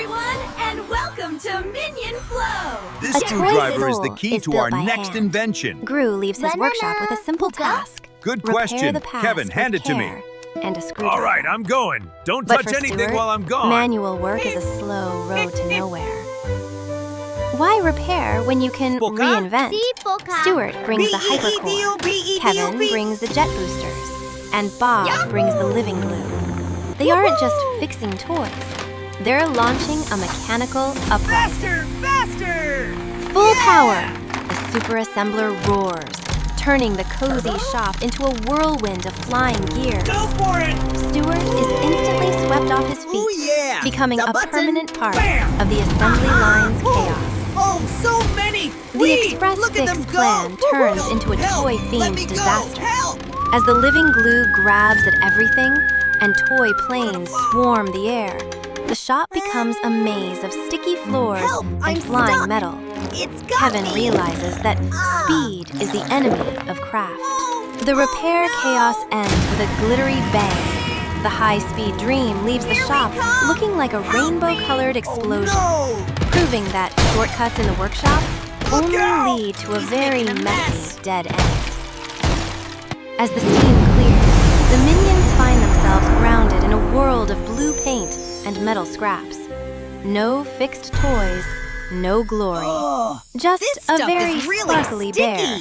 everyone, and welcome to Minion Flow! This A screwdriver toy is the soul key is to built our by next hand. invention. Gru leaves his workshop with a simple task. Good Repair question. the past Kevin, hand with it to me. care and a screwdriver. All right, I'm going. Don't But touch for anything Stuart, while I'm gone. manual work is a slow road to nowhere. Why repair when you can reinvent? Stuart brings the hypercore, Kevin brings the jet boosters, and Bob brings the living glue. They aren't just fixing toys. They're launching a mechanical uprising. Faster! Full power! The super assembler roars, turning the cozy shop into a whirlwind of flying gears. Go for it! Stuart is instantly swept off his feet, becoming a permanent part of the assembly line's chaos. Oh, so many! The Express Fix plan turns into a toy-themed disaster. As the living glue grabs at everything and toy planes swarm the air, the shop becomes a maze of sticky floors and flying metal. Kevin realizes that speed is the enemy of craft. The repair chaos ends with a glittery bang. The high-speed dream leaves the shop looking like a rainbow-colored explosion, proving that shortcuts in the workshop only lead to a very messy dead end. As the steam clears, the minions find themselves grounded in a world of blue paint and metal scraps. No fixed toys, no glory. Just a very sparkly bear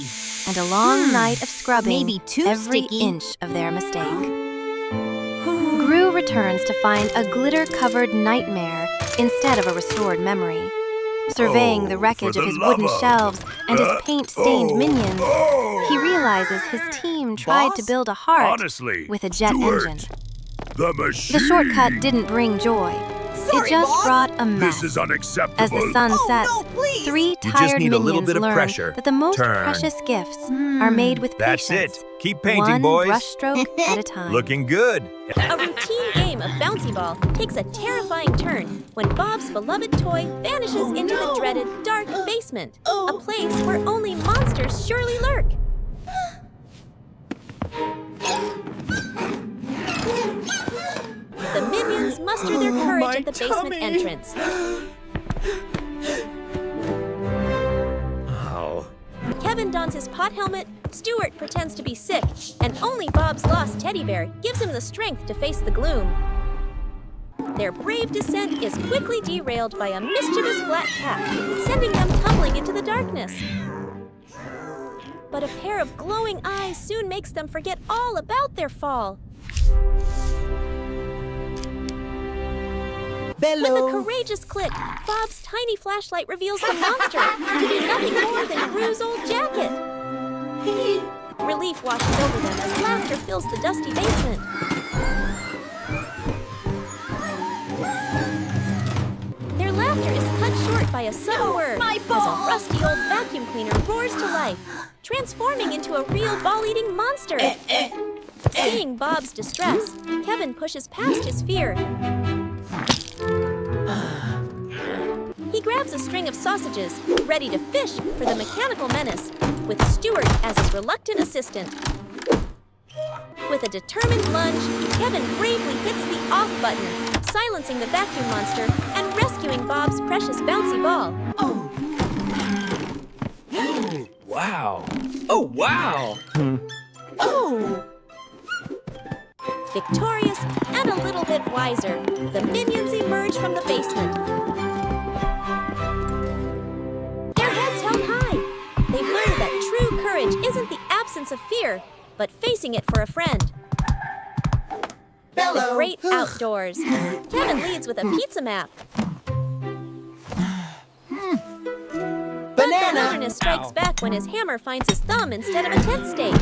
and a long night of scrubbing every inch of their mistake. Gru returns to find a glitter-covered nightmare instead of a restored memory. Surveying the wreckage of his wooden shelves and his paint-stained minions, he realizes his team tried to build a heart with a jet engine. The shortcut didn't bring joy. It just brought a mess. This is unacceptable. As the sun sets, three tired need a little minions bit of learn pressure. that the most Turn. precious gifts are made with That's patience. it. Keep painting, One boys. brushstroke at a time. Looking good. A routine game of bouncy ball takes a terrifying turn when Bob's beloved toy vanishes into the dreaded dark basement, a place where only monsters surely lurk. The minions muster their courage at the basement entrance. Kevin dons his pot helmet, Stuart pretends to be sick, and only Bob's lost teddy bear gives him the strength to face the gloom. Their brave descent is quickly derailed by a mischievous black cat, sending them tumbling into the darkness. But a pair of glowing eyes soon makes them forget all about their fall. With a courageous click, Bob's tiny flashlight reveals the monster to be nothing more than Gru's old jacket. Relief washes over them as laughter fills the dusty basement. Their laughter is cut short by a sudden word as a rusty old vacuum cleaner roars to life, transforming into a real ball-eating monster. Seeing Bob's distress, Kevin pushes past his fear. He grabs a string of sausages, ready to fish for the mechanical menace, with Stuart as his reluctant assistant. With a determined lunge, Kevin bravely hits the off button, silencing the vacuum monster and rescuing Bob's precious bouncy ball. Wow. Oh, wow. Victorious and a little bit wiser, the minions emerge from the basement. Their heads held high. They've learned that true courage isn't the absence of fear, but facing it for a friend. The great outdoors. Kevin leads with a pizza map. But the wilderness strikes back when his hammer finds his thumb instead of a tent stake.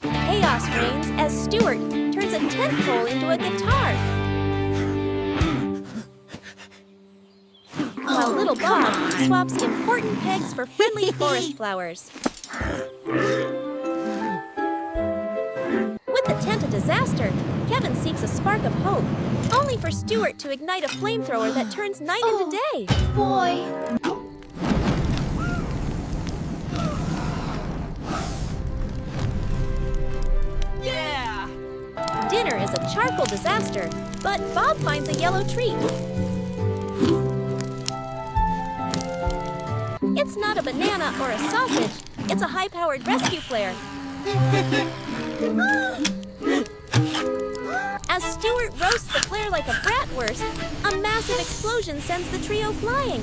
Chaos reigns as Stuart turns a tent pole into a guitar. While little Bob swaps important pegs for friendly forest flowers. With the tent a disaster, Kevin seeks a spark of hope, only for Stuart to ignite a flamethrower that turns night into day. Boy. Dinner is a charcoal disaster, but Bob finds a yellow treat. It's not a banana or a sausage. It's a high-powered rescue flare. As Stuart roasts the flare like a bratwurst, a massive explosion sends the trio flying.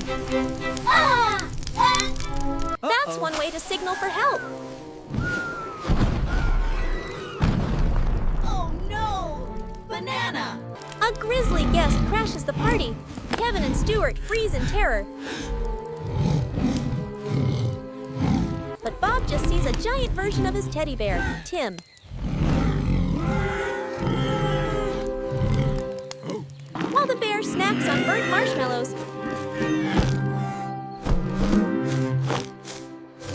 That's one way to signal for help. Oh no! Banana! A grisly guest crashes the party. Kevin and Stuart freeze in terror. But Bob just sees a giant version of his teddy bear, Tim. While the bear snacks on burnt marshmallows,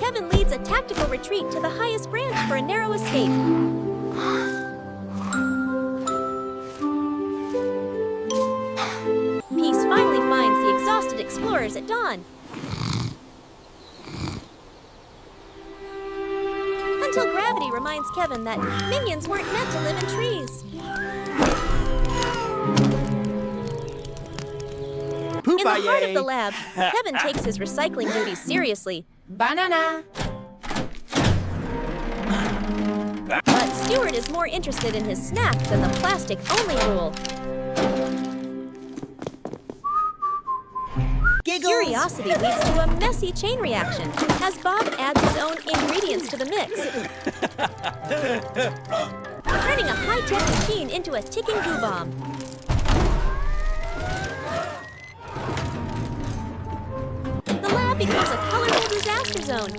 Kevin leads a tactical retreat to the highest branch for a narrow escape. Peace finally finds the exhausted explorers at dawn. Until gravity reminds Kevin that minions weren't meant to live in trees. In the heart of the lab, Kevin takes his recycling duties seriously. Banana! But Stuart is more interested in his snack than the plastic-only rule. Giggles. Curiosity leads to a messy chain reaction as Bob adds his own ingredients to the mix, turning a high-tech machine into a ticking goo bomb. The lab becomes a colorful disaster zone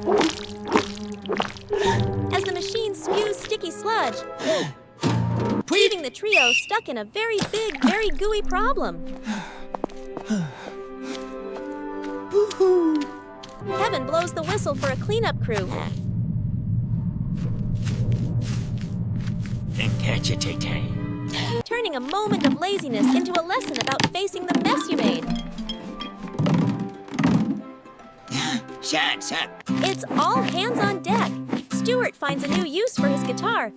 as the machine spews sticky sludge, leaving the trio stuck in a very big, very gooey problem. Kevin blows the whistle for a cleanup crew. Turning a moment of laziness into a lesson about facing the mess you made. Shut up. It's all hands on deck. Stuart finds a new use for his guitar.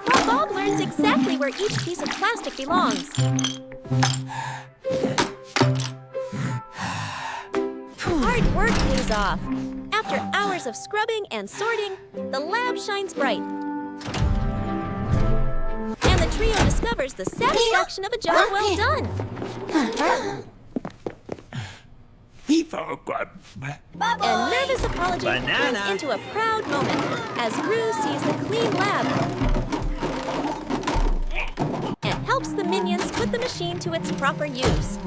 While Bob learns exactly where each piece of plastic belongs. Hard work pays off. After hours of scrubbing and sorting, the lab shines bright. And the trio discovers the satisfaction of a job well done. A nervous apology turns into a proud moment as Gru sees the clean lab and helps the minions put the machine to its proper use.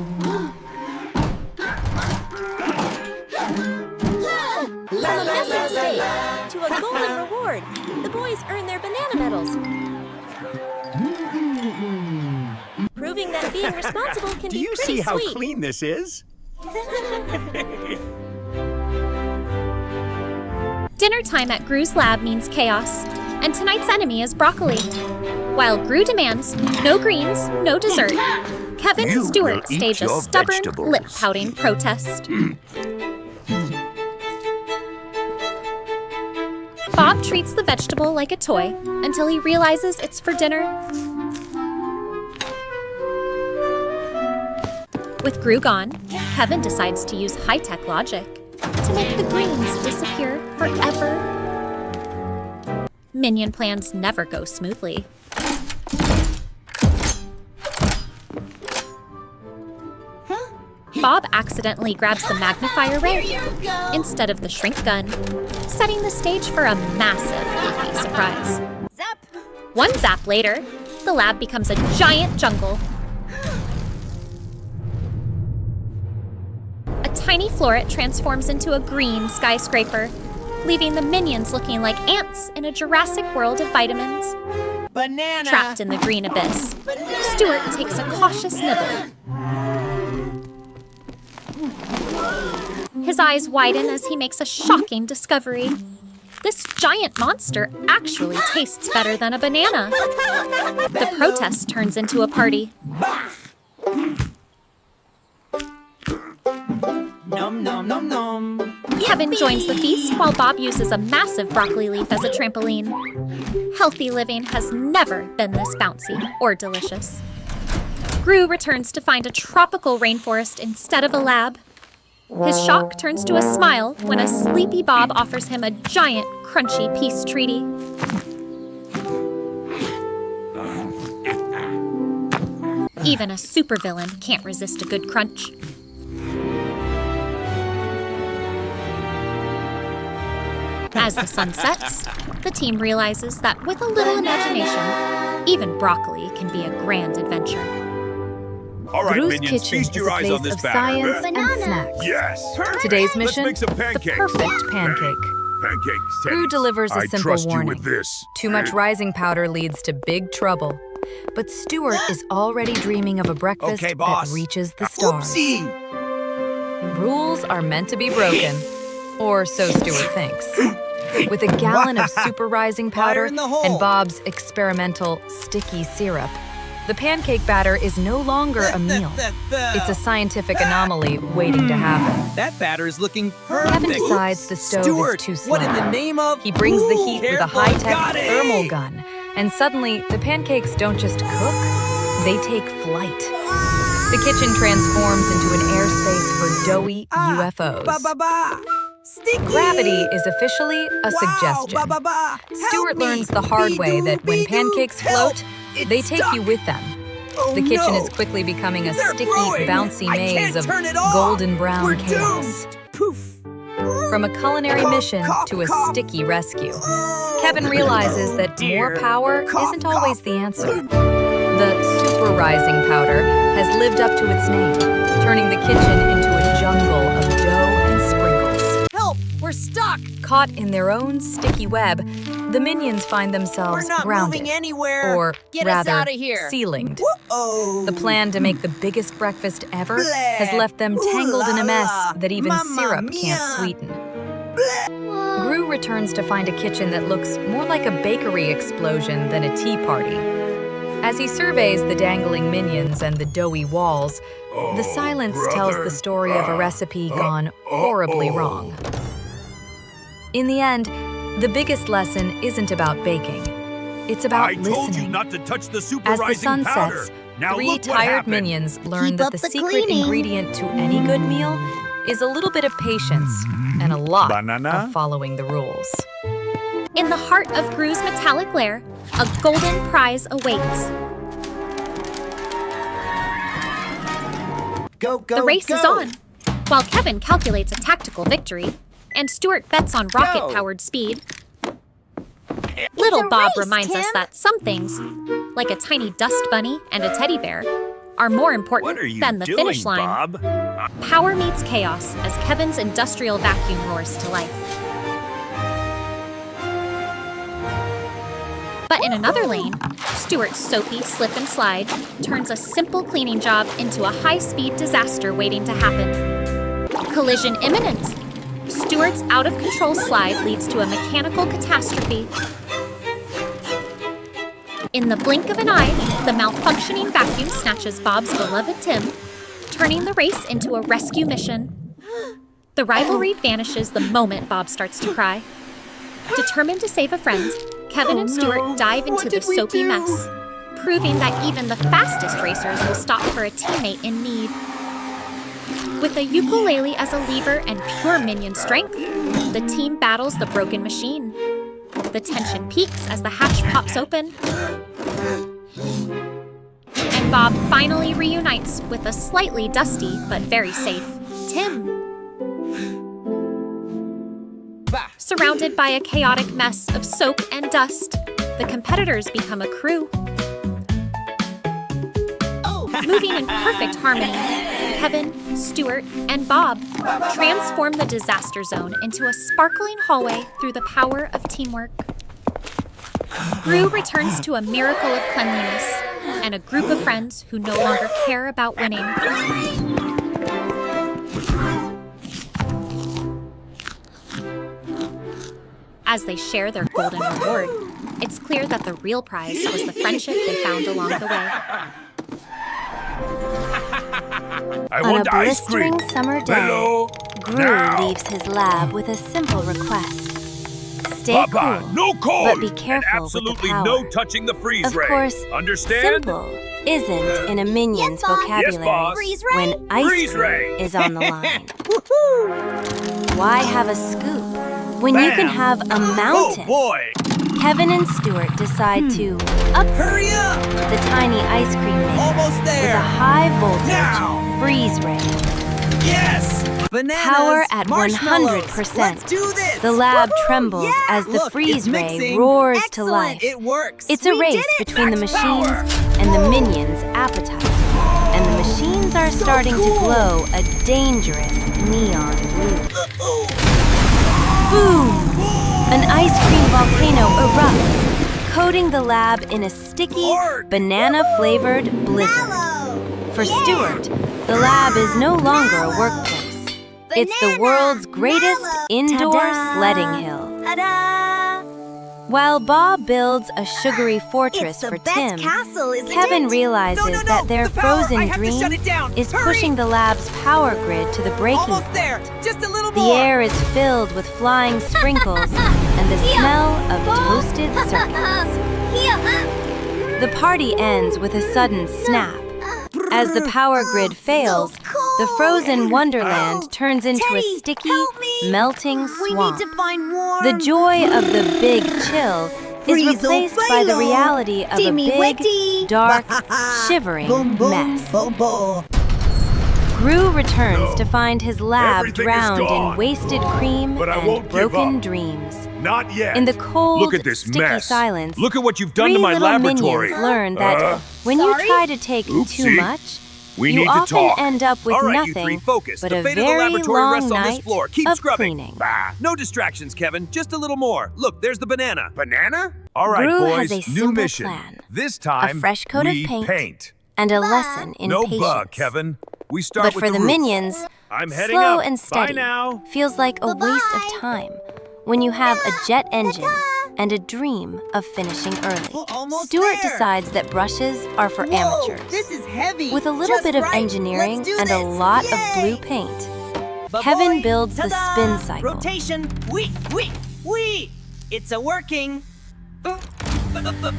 From a messy mistake to a golden reward, the boys earn their banana medals, proving that being responsible can Do be you pretty see how sweet. clean this is? Dinner time at Gru's lab means chaos, and tonight's enemy is broccoli. While Gru demands no greens, no dessert, Kevin and Stuart stage a stubborn, lip-pouting protest. Bob treats the vegetable like a toy until he realizes it's for dinner. With Gru gone, Kevin decides to use high-tech logic to make the greens disappear forever. Minion plans never go smoothly. Bob accidentally grabs the magnifier ray instead of the shrink gun, setting the stage for a massive goofy surprise. Zap! One zap later, the lab becomes a giant jungle. A tiny floret transforms into a green skyscraper, leaving the minions looking like ants in a Jurassic World of vitamins. Banana. Trapped in the green abyss, Stuart takes a cautious nibble. His eyes widen as he makes a shocking discovery. This giant monster actually tastes better than a banana. The protest turns into a party. Nom nom nom nom. Kevin joins the feast while Bob uses a massive broccoli leaf as a trampoline. Healthy living has never been this bouncy or delicious. Gru returns to find a tropical rainforest instead of a lab. His shock turns to a smile when a sleepy Bob offers him a giant, crunchy peace treaty. Even a supervillain can't resist a good crunch. As the sun sets, the team realizes that with a little imagination, even broccoli can be a grand adventure. All right, Gru's minions, kitchen feast is your a eyes on place this of batter. science and snacks. Yes. Today's Let's mission, make some the pancakes. perfect pancake. Pancakes. Gru delivers a I simple trust warning. you with this. Too much rising powder leads to big trouble. But Stuart is already dreaming of a breakfast Okay, boss. that reaches the stars. Oopsie! Rules are meant to be broken. Or so Stuart thinks. With a gallon of super rising powder Fire in the hole. and Bob's experimental sticky syrup, the pancake batter is no longer a meal. It's a scientific anomaly waiting to happen. That batter is looking perfect. Kevin decides the stove Stuart, is too slow. what in the name of? He brings the heat with a Careful, high-tech got it. thermal gun. And suddenly, the pancakes don't just cook, they take flight. The kitchen transforms into an airspace for doughy UFOs. Ba-ba-ba! Sticky! Gravity is officially a suggestion. Wow, ba-ba-ba! Stuart Help me! learns the hard way that when Be-doo, pancakes help! float, It's they take stuck. you with them. Oh, The kitchen no. is quickly becoming a They're sticky, growing. bouncy I maze can't of turn it off. golden brown We're chaos. doomed. Poof. From a culinary Cough, mission cough, to a cough. sticky rescue, Kevin realizes that more Dear. power Cough, isn't always the answer. The super rising powder has lived up to its name, turning the kitchen into a jungle of dough and sprinkles. Help! We're stuck! Caught in their own sticky web, the minions find themselves We're not grounded, moving anywhere! or Get us rather, outta here. ceilinged. Oh. The plan to make the biggest breakfast ever Bleh. has left them Ooh tangled in la a mess la. that even Mamma syrup mia. can't sweeten. Gru returns to find a kitchen that looks more like a bakery explosion than a tea party. As he surveys the dangling minions and the doughy walls, the silence tells the story of a recipe gone horribly wrong. In the end, the biggest lesson isn't about baking. It's about I told you listening. not to touch the super As the rising sun powder. sets, Now 3 look what tired happened. minions learn Keep that up the the secret cleaning. ingredient to any good meal is a little bit of patience and a lot Banana? of following the rules. In the heart of Gru's metallic lair, a golden prize awaits. Go, go, The race go. is on. While Kevin calculates a tactical victory, and Stuart bets on rocket-powered speed, Little a Bob race, reminds us Tim. that some things, like a tiny dust bunny and a teddy bear, are more important What are you than the doing, finish line. Bob? Power meets chaos as Kevin's industrial vacuum roars to life. But in another lane, Stuart's soapy slip and slide turns a simple cleaning job into a high-speed disaster waiting to happen. Collision imminent. Stuart's out-of-control slide leads to a mechanical catastrophe. In the blink of an eye, the malfunctioning vacuum snatches Bob's beloved Tim, turning the race into a rescue mission. The rivalry vanishes the moment Bob starts to cry. Determined to save a friend, Kevin and Stuart dive into the soapy mess, proving that even the fastest racers will stop for a teammate in need. With a ukulele as a lever and pure minion strength, the team battles the broken machine. The tension peaks as the hatch pops open, and Bob finally reunites with a slightly dusty but very safe Tim. Surrounded by a chaotic mess of soap and dust, the competitors become a crew. Moving in perfect harmony, Kevin, Stuart, and Bob transform the disaster zone into a sparkling hallway through the power of teamwork. Gru returns to a miracle of cleanliness and a group of friends who no longer care about winning. As they share their golden reward, it's clear that the real prize was the friendship they found along the way. I On a want ice cream. blistering summer day, Hello. Gru Now. leaves his lab with a simple request. Stay Papa, cool, no cold. but be careful and with the absolutely power. no touching the freeze Of ray. course, Understand? simple isn't in a minion's Yes, boss. vocabulary Yes, boss. Freeze ray. when ice Freeze cream ray. is on the line. Why have a scoop when you can Bam. have a Oh mountain? boy. Kevin and Stuart decide to Hurry up! the tiny ice cream maker Almost with a there! high voltage Now. freeze ray. Yes. Bananas! Power at marshmallows. 100%. Let's do this! The lab Woohoo! trembles Yeah! as the Look, freeze it's ray mixing. roars to Excellent. life. It works! It's a We race did it! between the Max machines power. and the minions' appetite. And the machines are starting to cool. glow a dangerous neon blue. Boom! An ice cream volcano erupts, coating the lab in a sticky, Arg. banana-flavored blizzard. For Stuart, the lab is no longer a workplace. It's the world's greatest indoor Ta-da. sledding hill. Ta-da! While Bob builds a sugary fortress It's the for best Tim, castle, isn't Kevin it? realizes No, that their the power. I frozen have to dream shut it down. is Hurry. pushing the lab's power grid to the breaking Almost point. there! Just a little The more! air is filled with flying sprinkles and the smell of toasted circuits. The party ends with a sudden snap. As the power grid fails, the frozen wonderland turns into a Teddy, sticky, help me. melting We swamp. need to find warm. The joy of the big chill is Frizzle replaced by the failo. reality of a Dimmy big, wetty. dark, shivering Boom, boom, mess. boom, boom. Gru returns to find his lab Everything is drowned in gone. wasted cream But I and won't give broken up. dreams. Not yet. In the cold, Look at this sticky mess. silence, Look at what you've done three to my little laboratory. minions learn that when Sorry? you try to take too Oopsie. much, We you need to often talk. end up with All right, nothing you three, focus. but the a fate of the very laboratory long rests on this night floor. Keep of scrubbing. cleaning. Bah. No distractions, Kevin. Just a little more. Look, there's the banana. Banana? All right, Gru boys. has a new simple mission. plan. This time, fresh coat of we paint. And a lesson in No patience. bug, Kevin. We start But with for the roof. minions, I'm heading slow up. and steady Bye now. feels like a waste of time when you have a jet engine and a dream of finishing early. Well, almost Stuart there. decides that brushes are for Whoa, amateurs. this is heavy. With a little Just bit of right. engineering Let's do and a this. lot Yay. of blue paint, Ba-boy. Kevin builds the Ta-da. spin cycle. Rotation. Wee. It's a working.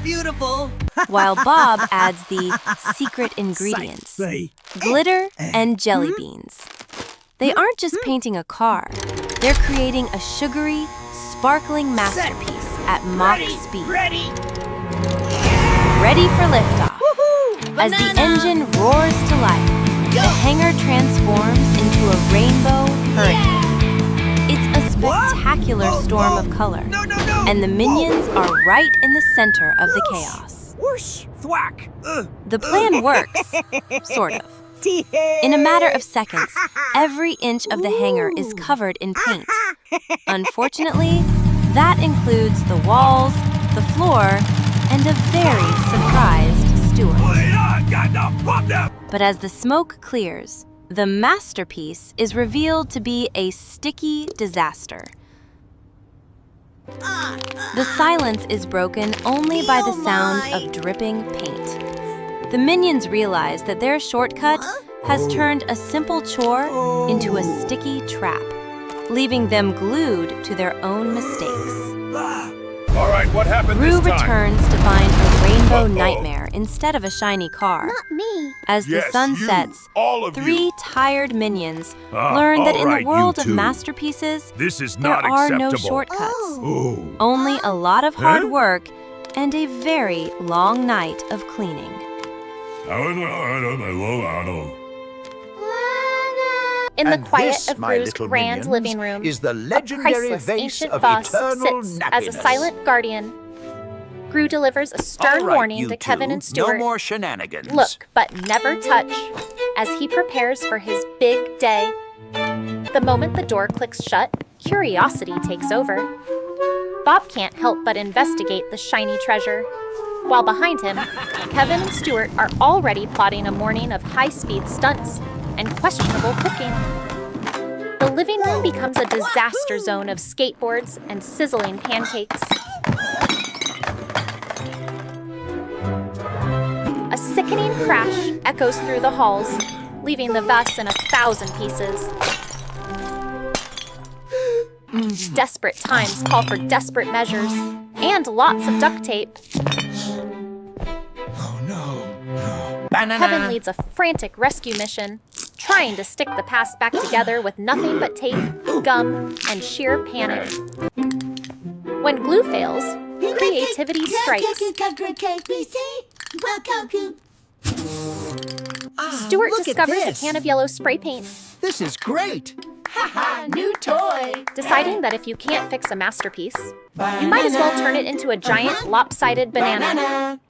Beautiful. while Bob adds the secret ingredients, Say. glitter and jelly beans. They aren't just painting a car, they're creating a sugary, sparkling masterpiece at Mach speed. Ready. Ready for liftoff. As the engine roars to life, the hangar transforms into a rainbow hurricane. It's a spectacular storm of color, No. and the minions are right in the center of the chaos. Whoosh. Thwack. The plan works, sort of. In a matter of seconds, every inch of the hangar is covered in paint. Unfortunately, that includes the walls, the floor, and a very surprised Stuart. But as the smoke clears, the masterpiece is revealed to be a sticky disaster. The silence is broken only by the sound of dripping paint. The minions realize that their shortcut has turned a simple chore into a sticky trap, leaving them glued to their own mistakes. All right, what happened Gru this time? returns to find a rainbow nightmare instead of a shiny car. Not me. As the Yes, sun you, sets, all of three you. tired minions learn that all in right, the you world of two. masterpieces, This is there not are no acceptable. shortcuts. Oh. Only a lot of hard Huh? work and a very long night of cleaning. In the And quiet this, of my Gru's little grand minions, living room, is the a legendary priceless vase ancient of vase eternal sits as a nappiness. silent guardian. Gru delivers a stern All right, warning you to Kevin two, and Stuart. No more shenanigans. Look, but never touch, as he prepares for his big day. The moment the door clicks shut, curiosity takes over. Bob can't help but investigate the shiny treasure. While behind him, Kevin and Stuart are already plotting a morning of high-speed stunts and questionable cooking. The living room becomes a disaster zone of skateboards and sizzling pancakes. A sickening crash echoes through the halls, leaving the vase in 1,000 pieces. Desperate times call for desperate measures and lots of duct tape. Oh no. Kevin leads a frantic rescue mission, trying to stick the past back together with nothing but tape, gum, and sheer panic. When glue fails, creativity strikes. Stuart look at discovers a this. can of yellow spray paint, This is great. Haha, new toy. deciding that if you can't fix a masterpiece, you might as well turn it into a giant lopsided banana.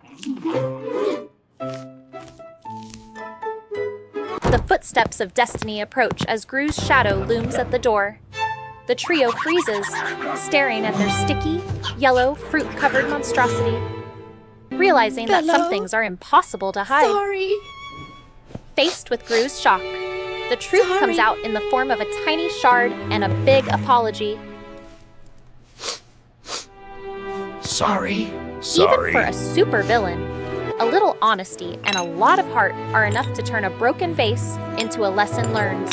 The footsteps of destiny approach as Gru's shadow looms at the door. The trio freezes, staring at their sticky, yellow, fruit-covered monstrosity, realizing that some things are impossible to hide. Sorry. Faced with Gru's shock, the truth comes out in the form of a tiny shard and a big apology. Sorry. Even for a supervillain, a little honesty and a lot of heart are enough to turn a broken vase into a lesson learned.